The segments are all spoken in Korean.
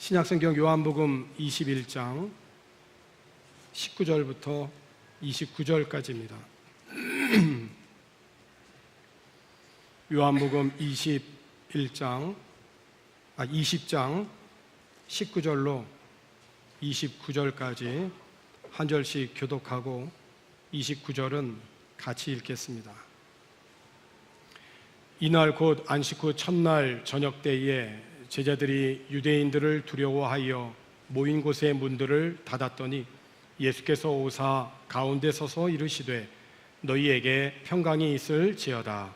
신약성경 요한복음 21장 19절부터 29절까지입니다. 요한복음 20장 19절로 29절까지 한 절씩 교독하고 29절은 같이 읽겠습니다. 이날 곧 안식 후 첫날 저녁 때에 제자들이 유대인들을 두려워하여 모인 곳의 문들을 닫았더니 예수께서 오사 가운데 서서 이르시되 너희에게 평강이 있을지어다.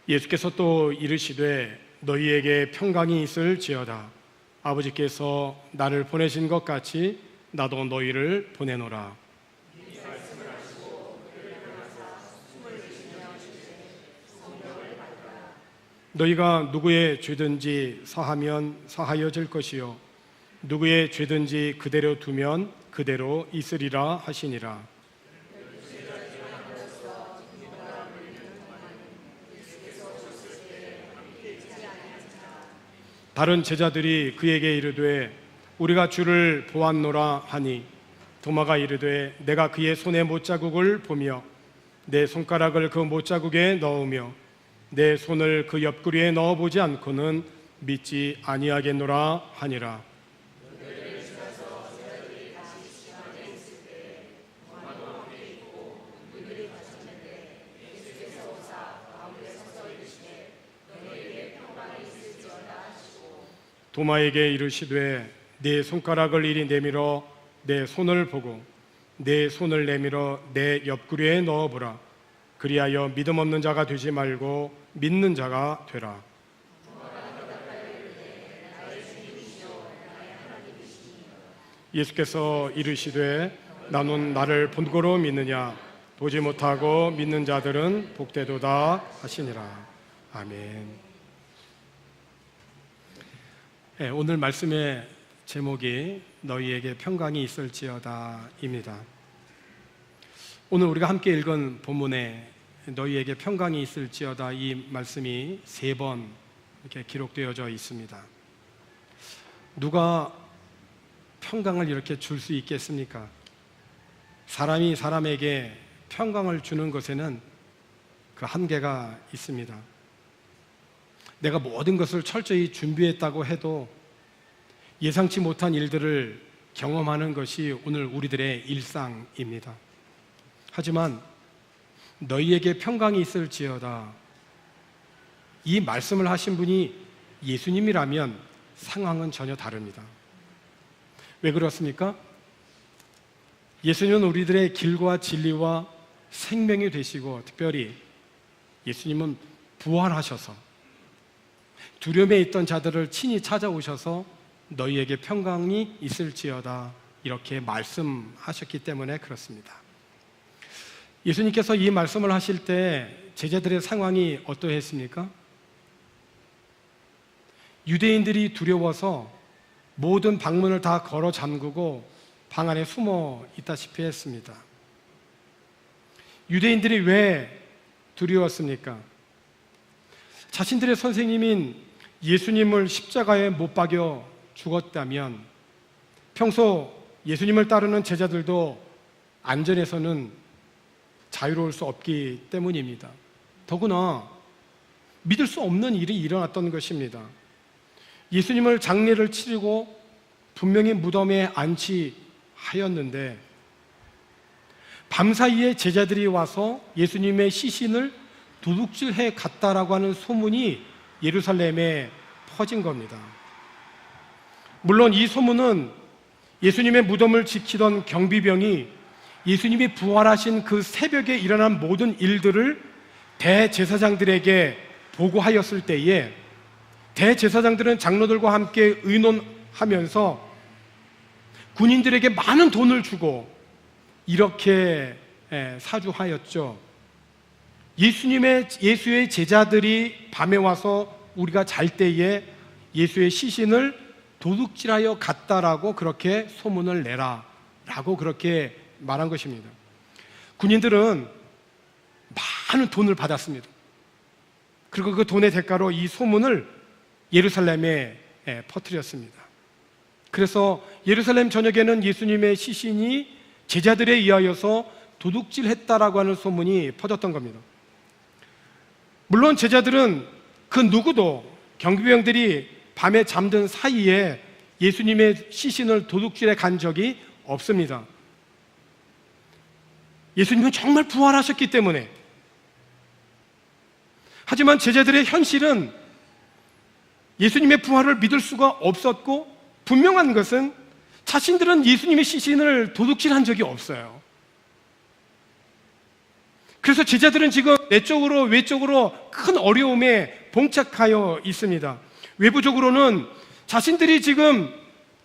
예수께서 또 이르시되 너희에게 평강이 있을지어다. 아버지께서 나를 보내신 것 같이 나도 너희를 보내노라. 너희가 누구의 죄든지 사하면 사하여질 것이요 누구의 죄든지 그대로 두면 그대로 있으리라 하시니라. 다른 제자들이 그에게 이르되 우리가 주를 보았노라 하니 도마가 이르되 내가 그의 손에 못자국을 보며 내 손가락을 그 못자국에 넣으며 내 손을 그 옆구리에 넣어보지 않고는 믿지 아니하겠노라 하니라. 도마에게 이르시되 내 손가락을 이리 내밀어 내 손을 보고 내 손을 내밀어 내 옆구리에 넣어보라. 그리하여 믿음 없는 자가 되지 말고 믿는 자가 되라. 예수께서 이르시되 나는 나를 본고로 믿느냐 보지 못하고 믿는 자들은 복되도다 하시니라. 아멘. 네, 오늘 말씀의 제목이 너희에게 평강이 있을지어다 입니다. 오늘 우리가 함께 읽은 본문에 너희에게 평강이 있을지어다 이 말씀이 3번 이렇게 기록되어져 있습니다. 누가 평강을 이렇게 줄 수 있겠습니까? 사람이 사람에게 평강을 주는 것에는 그 한계가 있습니다. 내가 모든 것을 철저히 준비했다고 해도 예상치 못한 일들을 경험하는 것이 오늘 우리들의 일상입니다. 하지만 너희에게 평강이 있을지어다 이 말씀을 하신 분이 예수님이라면 상황은 전혀 다릅니다. 왜 그렇습니까? 예수님은 우리들의 길과 진리와 생명이 되시고 특별히 예수님은 부활하셔서 두려움에 있던 자들을 친히 찾아오셔서 너희에게 평강이 있을지어다 이렇게 말씀하셨기 때문에 그렇습니다. 예수님께서 이 말씀을 하실 때 제자들의 상황이 어떠했습니까? 유대인들이 두려워서 모든 방문을 다 걸어 잠그고 방 안에 숨어 있다시피 했습니다. 유대인들이 왜 두려웠습니까? 자신들의 선생님인 예수님을 십자가에 못 박여 죽었다면 평소 예수님을 따르는 제자들도 안전에서는 자유로울 수 없기 때문입니다. 더구나 믿을 수 없는 일이 일어났던 것입니다. 예수님을 장례를 치르고 분명히 무덤에 안치하였는데 밤사이에 제자들이 와서 예수님의 시신을 도둑질해 갔다라고 하는 소문이 예루살렘에 퍼진 겁니다. 물론 이 소문은 예수님의 무덤을 지키던 경비병이 예수님이 부활하신 그 새벽에 일어난 모든 일들을 대제사장들에게 보고하였을 때에 대제사장들은 장로들과 함께 의논하면서 군인들에게 많은 돈을 주고 이렇게 사주하였죠. 예수의 제자들이 밤에 와서 우리가 잘 때에 예수의 시신을 도둑질하여 갔다라고 그렇게 소문을 내라 라고 그렇게 말한 것입니다. 군인들은 많은 돈을 받았습니다. 그리고 그 돈의 대가로 이 소문을 예루살렘에 퍼뜨렸습니다. 그래서 예루살렘 전역에는 예수님의 시신이 제자들에 의하여서 도둑질했다라고 하는 소문이 퍼졌던 겁니다. 물론 제자들은 그 누구도 경비병들이 밤에 잠든 사이에 예수님의 시신을 도둑질해 간 적이 없습니다. 예수님은 정말 부활하셨기 때문에. 하지만 제자들의 현실은 예수님의 부활을 믿을 수가 없었고, 분명한 것은 자신들은 예수님의 시신을 도둑질한 적이 없어요. 그래서 제자들은 지금 내적으로 외적으로 큰 어려움에 봉착하여 있습니다. 외부적으로는 자신들이 지금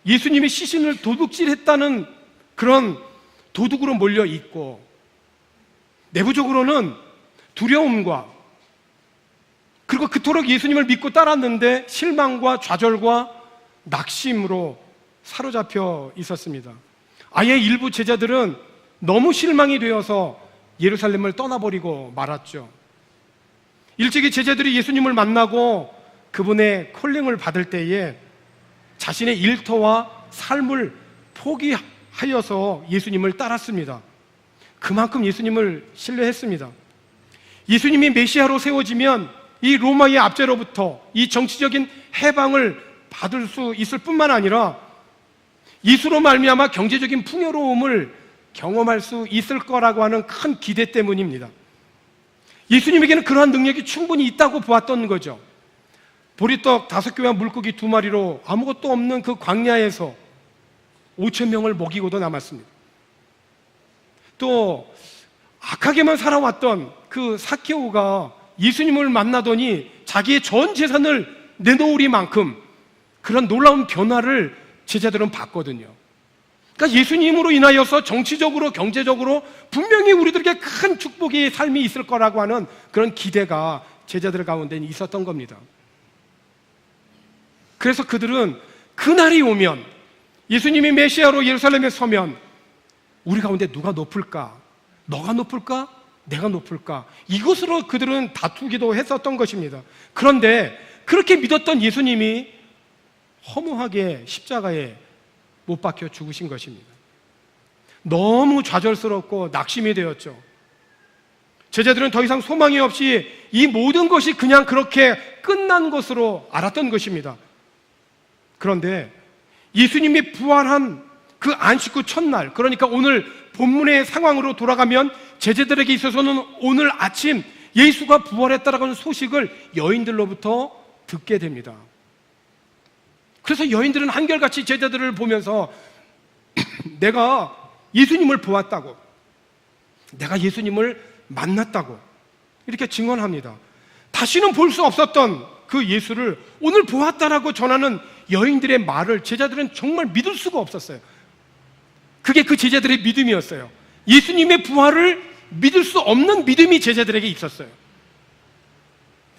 예수님의 시신을 도둑질했다는 그런 도둑으로 몰려 있고, 내부적으로는 두려움과, 그리고 그토록 예수님을 믿고 따랐는데 실망과 좌절과 낙심으로 사로잡혀 있었습니다. 아예 일부 제자들은 너무 실망이 되어서 예루살렘을 떠나버리고 말았죠. 일찍이 제자들이 예수님을 만나고 그분의 콜링을 받을 때에 자신의 일터와 삶을 포기하여서 예수님을 따랐습니다. 그만큼 예수님을 신뢰했습니다. 예수님이 메시아로 세워지면 이 로마의 압제로부터 이 정치적인 해방을 받을 수 있을 뿐만 아니라 예수로 말미암아 경제적인 풍요로움을 경험할 수 있을 거라고 하는 큰 기대 때문입니다. 예수님에게는 그러한 능력이 충분히 있다고 보았던 거죠. 보리떡 5개와 물고기 2마리로 아무것도 없는 그 광야에서 5,000명을 먹이고도 남았습니다. 또 악하게만 살아왔던 그 삭개오가 예수님을 만나더니 자기의 전 재산을 내놓으리만큼 그런 놀라운 변화를 제자들은 봤거든요. 그러니까 예수님으로 인하여서 정치적으로 경제적으로 분명히 우리들에게 큰 축복의 삶이 있을 거라고 하는 그런 기대가 제자들 가운데 있었던 겁니다. 그래서 그들은 그날이 오면, 예수님이 메시아로 예루살렘에 서면 우리 가운데 누가 높을까? 너가 높을까? 내가 높을까? 이것으로 그들은 다투기도 했었던 것입니다. 그런데 그렇게 믿었던 예수님이 허무하게 십자가에 못 박혀 죽으신 것입니다. 너무 좌절스럽고 낙심이 되었죠. 제자들은 더 이상 소망이 없이 이 모든 것이 그냥 그렇게 끝난 것으로 알았던 것입니다. 그런데 예수님이 부활한 그 안식 후 첫날, 그러니까 오늘 본문의 상황으로 돌아가면 제자들에게 있어서는 오늘 아침 예수가 부활했다라고 하는 소식을 여인들로부터 듣게 됩니다. 그래서 여인들은 한결같이 제자들을 보면서 내가 예수님을 보았다고, 내가 예수님을 만났다고 이렇게 증언합니다. 다시는 볼 수 없었던 그 예수를 오늘 보았다라고 전하는 여인들의 말을 제자들은 정말 믿을 수가 없었어요. 그게 그 제자들의 믿음이었어요. 예수님의 부활을 믿을 수 없는 믿음이 제자들에게 있었어요.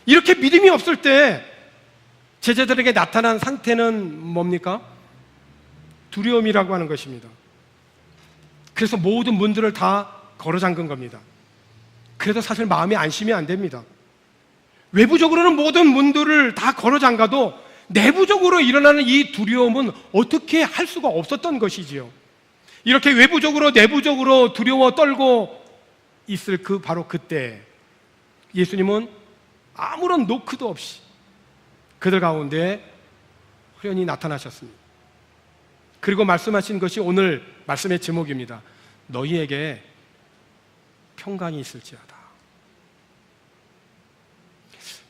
이렇게 믿음이 없을 때 제자들에게 나타난 상태는 뭡니까? 두려움이라고 하는 것입니다. 그래서 모든 문들을 다 걸어 잠근 겁니다. 그래도 사실 마음이 안심이 안 됩니다. 외부적으로는 모든 문들을 다 걸어 잠가도 내부적으로 일어나는 이 두려움은 어떻게 할 수가 없었던 것이지요. 이렇게 외부적으로 내부적으로 두려워 떨고 있을 바로 그때 예수님은 아무런 노크도 없이 그들 가운데 호련히 나타나셨습니다. 그리고 말씀하신 것이 오늘 말씀의 제목입니다. 너희에게 평강이 있을지어다.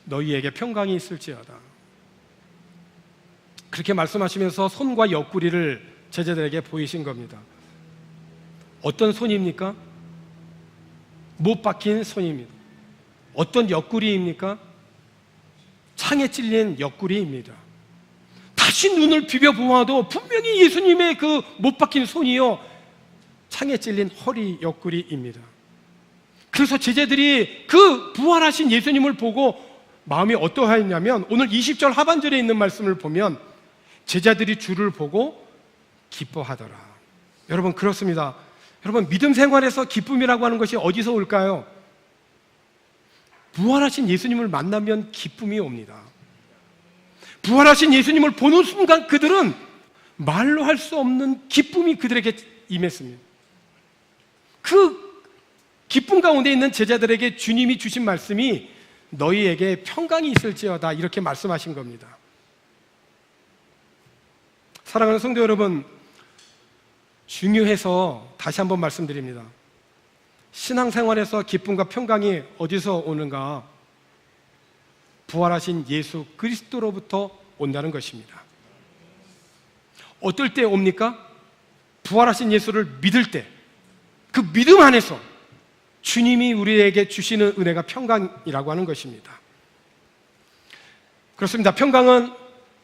너희에게 평강이 있을지어다. 그렇게 말씀하시면서 손과 옆구리를 제자들에게 보이신 겁니다. 어떤 손입니까? 못 박힌 손입니다. 어떤 옆구리입니까? 창에 찔린 옆구리입니다. 다시 눈을 비벼보아도 분명히 예수님의 그 못 박힌 손이요, 창에 찔린 허리 옆구리입니다. 그래서 제자들이 그 부활하신 예수님을 보고 마음이 어떠하였냐면, 오늘 20절 하반절에 있는 말씀을 보면 제자들이 주를 보고 기뻐하더라. 여러분, 그렇습니다. 여러분, 믿음 생활에서 기쁨이라고 하는 것이 어디서 올까요? 부활하신 예수님을 만나면 기쁨이 옵니다. 부활하신 예수님을 보는 순간 그들은 말로 할 수 없는 기쁨이 그들에게 임했습니다. 그 기쁨 가운데 있는 제자들에게 주님이 주신 말씀이 너희에게 평강이 있을지어다, 이렇게 말씀하신 겁니다. 사랑하는 성도 여러분, 중요해서 다시 한번 말씀드립니다. 신앙생활에서 기쁨과 평강이 어디서 오는가? 부활하신 예수 그리스도로부터 온다는 것입니다. 어떨 때 옵니까? 부활하신 예수를 믿을 때, 그 믿음 안에서 주님이 우리에게 주시는 은혜가 평강이라고 하는 것입니다. 그렇습니다. 평강은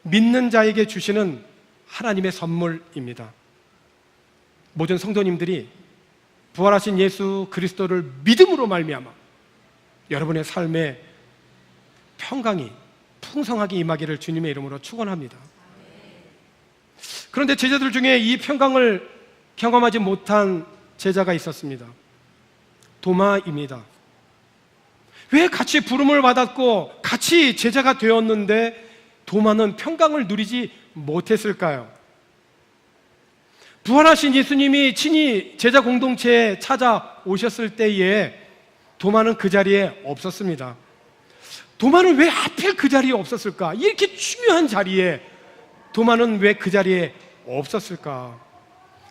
믿는 자에게 주시는 하나님의 선물입니다. 모든 성도님들이 부활하신 예수 그리스도를 믿음으로 말미암아 여러분의 삶에 평강이 풍성하게 임하기를 주님의 이름으로 축원합니다. 그런데 제자들 중에 이 평강을 경험하지 못한 제자가 있었습니다. 도마입니다. 왜 같이 부름을 받았고 같이 제자가 되었는데 도마는 평강을 누리지 못했을까요? 부활하신 예수님이 친히 제자 공동체에 찾아오셨을 때에 도마는 그 자리에 없었습니다. 도마는 왜 하필 그 자리에 없었을까? 이렇게 중요한 자리에 도마는 왜 그 자리에 없었을까?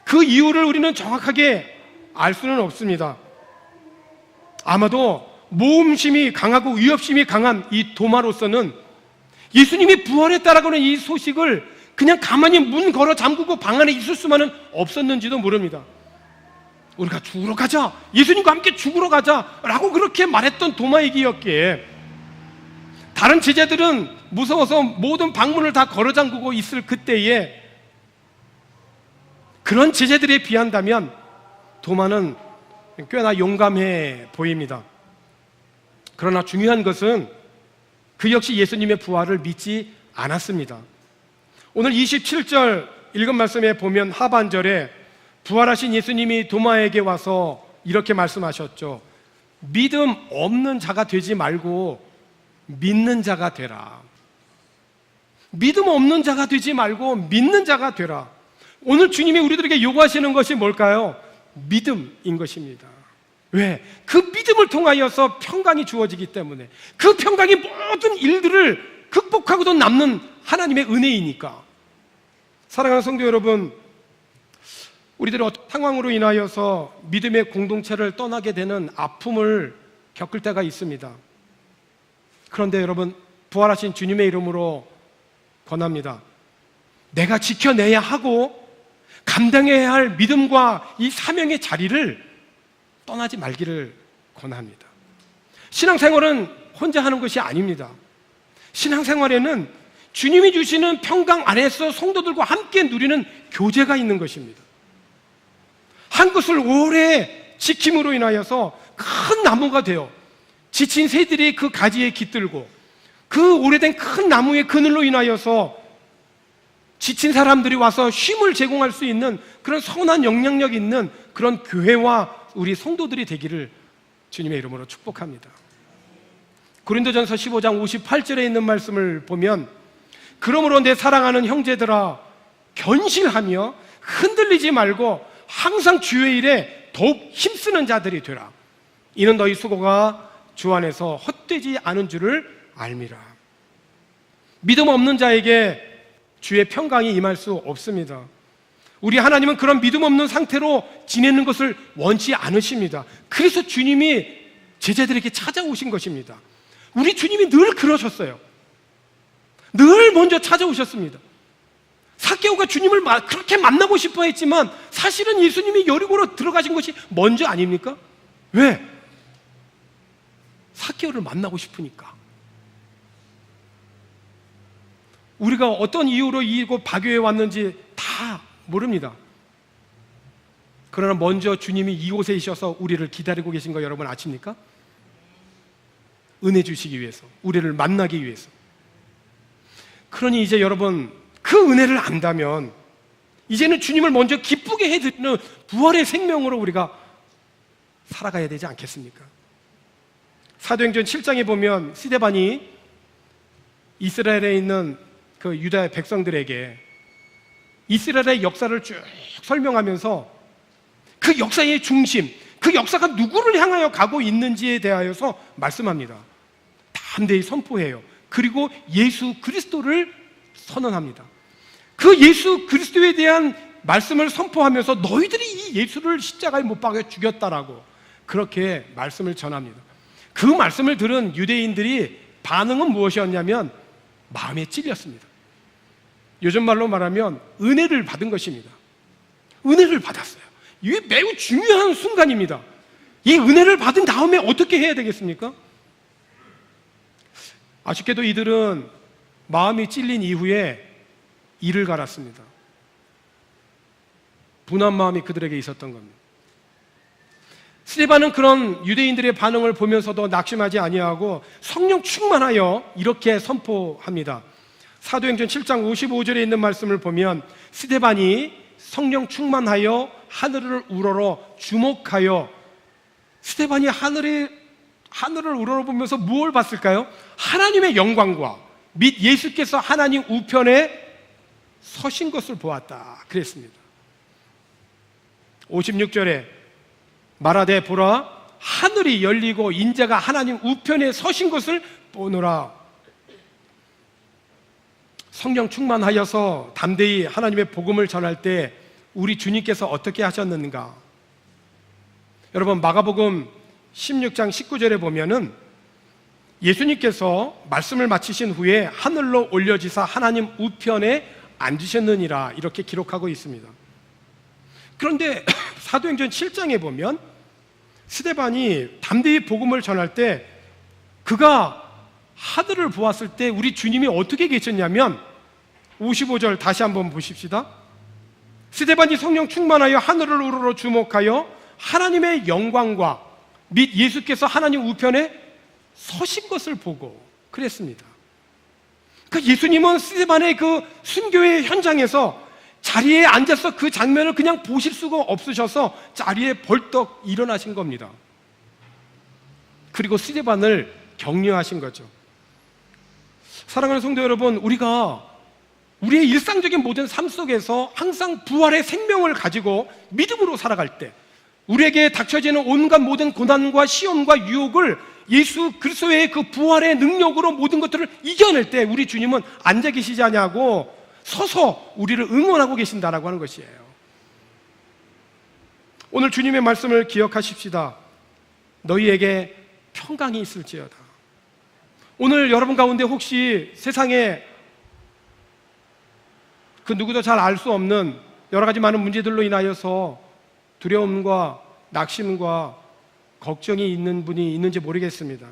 그 이유를 우리는 정확하게 알 수는 없습니다. 아마도 모험심이 강하고 위협심이 강한 이 도마로서는 예수님이 부활했다라고는 이 소식을 그냥 가만히 문 걸어 잠그고 방 안에 있을 수만은 없었는지도 모릅니다. 우리가 죽으러 가자, 예수님과 함께 죽으러 가자 라고 그렇게 말했던 도마이기였기에 다른 제자들은 무서워서 모든 방문을 다 걸어 잠그고 있을 그때에 그런 제자들에 비한다면 도마는 꽤나 용감해 보입니다. 그러나 중요한 것은 그 역시 예수님의 부활을 믿지 않았습니다. 오늘 27절 읽은 말씀에 보면 하반절에 부활하신 예수님이 도마에게 와서 이렇게 말씀하셨죠. 믿음 없는 자가 되지 말고 믿는 자가 되라. 믿음 없는 자가 되지 말고 믿는 자가 되라. 오늘 주님이 우리들에게 요구하시는 것이 뭘까요? 믿음인 것입니다. 왜? 그 믿음을 통하여서 평강이 주어지기 때문에, 그 평강이 모든 일들을 극복하고도 남는 하나님의 은혜이니까. 사랑하는 성도 여러분, 우리들은 어떤 상황으로 인하여서 믿음의 공동체를 떠나게 되는 아픔을 겪을 때가 있습니다. 그런데 여러분, 부활하신 주님의 이름으로 권합니다. 내가 지켜내야 하고 감당해야 할 믿음과 이 사명의 자리를 떠나지 말기를 권합니다. 신앙생활은 혼자 하는 것이 아닙니다. 신앙생활에는 주님이 주시는 평강 안에서 성도들과 함께 누리는 교제가 있는 것입니다. 한 것을 오래 지킴으로 인하여서 큰 나무가 되어 지친 새들이 그 가지에 깃들고, 그 오래된 큰 나무의 그늘로 인하여서 지친 사람들이 와서 쉼을 제공할 수 있는 그런 선한 영향력 있는 그런 교회와 우리 성도들이 되기를 주님의 이름으로 축복합니다. 고린도전서 15장 58절에 있는 말씀을 보면, 그러므로 내 사랑하는 형제들아, 견실하며 흔들리지 말고 항상 주의 일에 더욱 힘쓰는 자들이 되라. 이는 너희 수고가 주 안에서 헛되지 않은 줄을 알미라. 믿음 없는 자에게 주의 평강이 임할 수 없습니다. 우리 하나님은 그런 믿음 없는 상태로 지내는 것을 원치 않으십니다. 그래서 주님이 제자들에게 찾아오신 것입니다. 우리 주님이 늘 그러셨어요. 늘 먼저 찾아오셨습니다. 삭개오가 주님을 그렇게 만나고 싶어 했지만 사실은 예수님이 여리고로 들어가신 것이 먼저 아닙니까? 왜? 삭개오를 만나고 싶으니까. 우리가 어떤 이유로 이곳 바교에 왔는지 다 모릅니다. 그러나 먼저 주님이 이곳에 있어서 우리를 기다리고 계신 거 여러분 아십니까? 은혜 주시기 위해서, 우리를 만나기 위해서. 그러니 이제 여러분, 그 은혜를 안다면 이제는 주님을 먼저 기쁘게 해드리는 부활의 생명으로 우리가 살아가야 되지 않겠습니까? 사도행전 7장에 보면 스데반이 이스라엘에 있는 그 유다의 백성들에게 이스라엘의 역사를 쭉 설명하면서 그 역사의 중심, 그 역사가 누구를 향하여 가고 있는지에 대하여서 말씀합니다. 담대히 선포해요. 그리고 예수 그리스도를 선언합니다. 그 예수 그리스도에 대한 말씀을 선포하면서 너희들이 이 예수를 십자가에 못 박아 죽였다라고 그렇게 말씀을 전합니다. 그 말씀을 들은 유대인들이 반응은 무엇이었냐면 마음에 찔렸습니다. 요즘 말로 말하면 은혜를 받은 것입니다. 은혜를 받았어요. 이게 매우 중요한 순간입니다. 이 은혜를 받은 다음에 어떻게 해야 되겠습니까? 아쉽게도 이들은 마음이 찔린 이후에 이를 갈았습니다. 분한 마음이 그들에게 있었던 겁니다. 스데반은 그런 유대인들의 반응을 보면서도 낙심하지 아니하고 성령 충만하여 이렇게 선포합니다. 사도행전 7장 55절에 있는 말씀을 보면 스데반이 성령 충만하여 하늘을 우러러 주목하여, 스데반이 하늘을 우러러보면서 무엇을 봤을까요? 하나님의 영광과 및 예수께서 하나님 우편에 서신 것을 보았다 그랬습니다. 56절에 말하되 보라 하늘이 열리고 인자가 하나님 우편에 서신 것을 보노라. 성령 충만하여서 담대히 하나님의 복음을 전할 때 우리 주님께서 어떻게 하셨는가? 여러분, 마가복음 16장 19절에 보면은 예수님께서 말씀을 마치신 후에 하늘로 올려지사 하나님 우편에 앉으셨느니라 이렇게 기록하고 있습니다. 그런데 사도행전 7장에 보면 스데반이 담대히 복음을 전할 때 그가 하늘을 보았을 때 우리 주님이 어떻게 계셨냐면 55절 다시 한번 보십시다. 스데반이 성령 충만하여 하늘을 우러러 주목하여 하나님의 영광과 및 예수께서 하나님 우편에 서신 것을 보고 그랬습니다. 그러니까 예수님은 스데반의 그 순교의 현장에서 자리에 앉아서 그 장면을 그냥 보실 수가 없으셔서 자리에 벌떡 일어나신 겁니다. 그리고 스데반을 격려하신 거죠. 사랑하는 성도 여러분, 우리가 우리의 일상적인 모든 삶 속에서 항상 부활의 생명을 가지고 믿음으로 살아갈 때 우리에게 닥쳐지는 온갖 모든 고난과 시험과 유혹을 예수 그리스도의 그 부활의 능력으로 모든 것들을 이겨낼 때 우리 주님은 앉아 계시지 않냐고 서서 우리를 응원하고 계신다라고 하는 것이에요. 오늘 주님의 말씀을 기억하십시다. 너희에게 평강이 있을지어다. 오늘 여러분 가운데 혹시 세상에 그 누구도 잘 알 수 없는 여러 가지 많은 문제들로 인하여서 두려움과 낙심과 걱정이 있는 분이 있는지 모르겠습니다.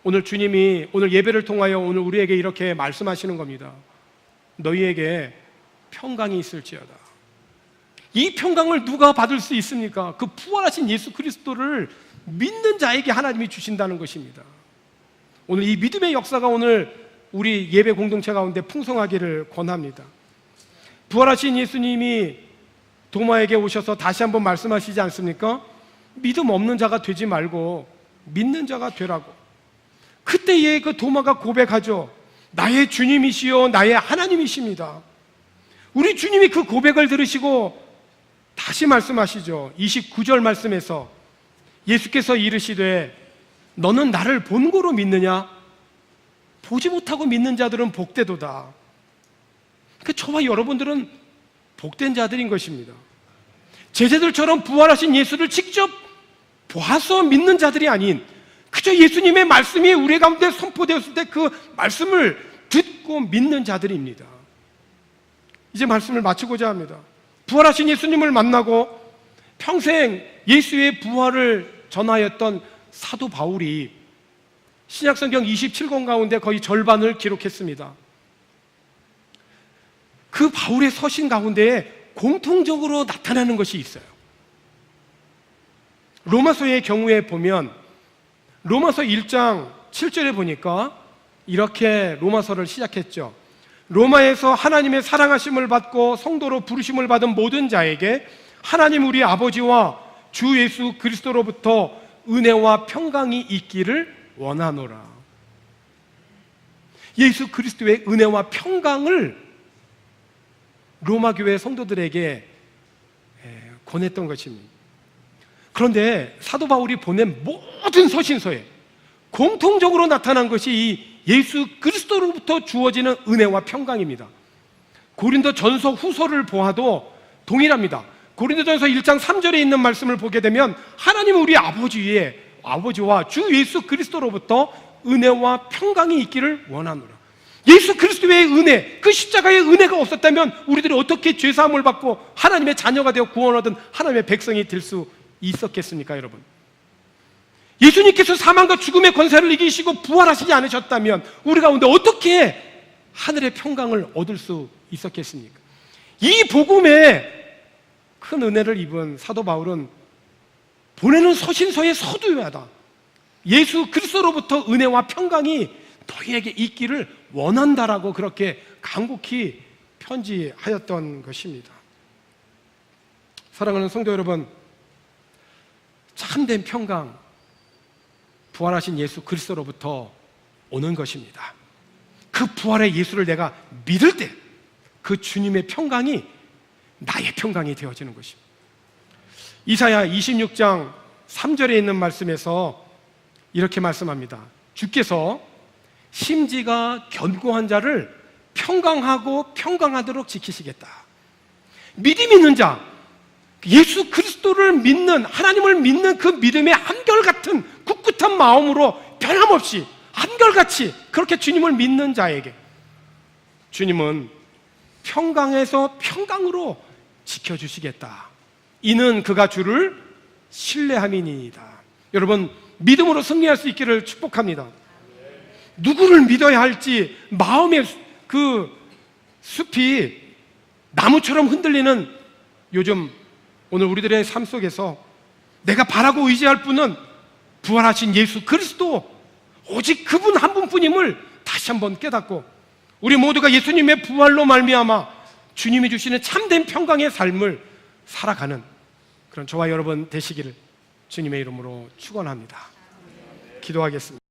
오늘 주님이 오늘 예배를 통하여 오늘 우리에게 이렇게 말씀하시는 겁니다. 너희에게 평강이 있을지어다. 이 평강을 누가 받을 수 있습니까? 그 부활하신 예수 그리스도를 믿는 자에게 하나님이 주신다는 것입니다. 오늘 이 믿음의 역사가 오늘 우리 예배 공동체 가운데 풍성하기를 권합니다. 부활하신 예수님이 도마에게 오셔서 다시 한번 말씀하시지 않습니까? 믿음 없는 자가 되지 말고 믿는 자가 되라고. 그때에 그 도마가 고백하죠. 나의 주님이시요 나의 하나님이십니다. 우리 주님이 그 고백을 들으시고 다시 말씀하시죠. 29절 말씀에서 예수께서 이르시되 너는 나를 본고로 믿느냐? 보지 못하고 믿는 자들은 복되도다. 그 저와 여러분들은 복된 자들인 것입니다. 제자들처럼 부활하신 예수를 직접 보아서 믿는 자들이 아닌 그저 예수님의 말씀이 우리 가운데 선포되었을 때 그 말씀을 듣고 믿는 자들입니다. 이제 말씀을 마치고자 합니다. 부활하신 예수님을 만나고 평생 예수의 부활을 전하였던 사도 바울이 신약성경 27권 가운데 거의 절반을 기록했습니다. 그 바울의 서신 가운데에 공통적으로 나타나는 것이 있어요. 로마서의 경우에 보면 로마서 1장 7절에 보니까 이렇게 로마서를 시작했죠. 로마에서 하나님의 사랑하심을 받고 성도로 부르심을 받은 모든 자에게 하나님 우리 아버지와 주 예수 그리스도로부터 은혜와 평강이 있기를 원하노라. 예수 그리스도의 은혜와 평강을 로마 교회 성도들에게 권했던 것입니다. 그런데 사도 바울이 보낸 모든 서신서에 공통적으로 나타난 것이 이 예수 그리스도로부터 주어지는 은혜와 평강입니다. 고린도전서 후서를 보아도 동일합니다. 고린도전서 1장 3절에 있는 말씀을 보게 되면 하나님은 우리 아버지와 주 예수 그리스도로부터 은혜와 평강이 있기를 원하노라. 예수 그리스도의 은혜, 그 십자가의 은혜가 없었다면 우리들이 어떻게 죄사함을 받고 하나님의 자녀가 되어 구원 얻은 하나님의 백성이 될 수 있었겠습니까, 여러분? 예수님께서 사망과 죽음의 권세를 이기시고 부활하시지 않으셨다면 우리 가운데 어떻게 하늘의 평강을 얻을 수 있었겠습니까? 이 복음에 큰 은혜를 입은 사도 바울은 보내는 서신서에 서두야다. 예수 그리스도로부터 은혜와 평강이 너희에게 있기를 원한다라고 그렇게 간곡히 편지하였던 것입니다. 사랑하는 성도 여러분, 참된 평강, 부활하신 예수 그리스도로부터 오는 것입니다. 그 부활의 예수를 내가 믿을 때 그 주님의 평강이 나의 평강이 되어지는 것입니다. 이사야 26장 3절에 있는 말씀에서 이렇게 말씀합니다. 주께서 심지가 견고한 자를 평강하고 평강하도록 지키시겠다. 믿음 있는 자, 예수 그리스도를 믿는, 하나님을 믿는 그 믿음의 한결같은 꿋꿋한 마음으로 변함없이 한결같이 그렇게 주님을 믿는 자에게 주님은 평강에서 평강으로 지켜주시겠다. 이는 그가 주를 신뢰함이니이다. 여러분, 믿음으로 승리할 수 있기를 축복합니다. 누구를 믿어야 할지 마음의 그 숲이 나무처럼 흔들리는 요즘 오늘 우리들의 삶 속에서 내가 바라고 의지할 분은 부활하신 예수 그리스도, 오직 그분 한 분뿐임을 다시 한번 깨닫고 우리 모두가 예수님의 부활로 말미암아 주님이 주시는 참된 평강의 삶을 살아가는 그런 저와 여러분 되시기를 주님의 이름으로 축원합니다. 기도하겠습니다.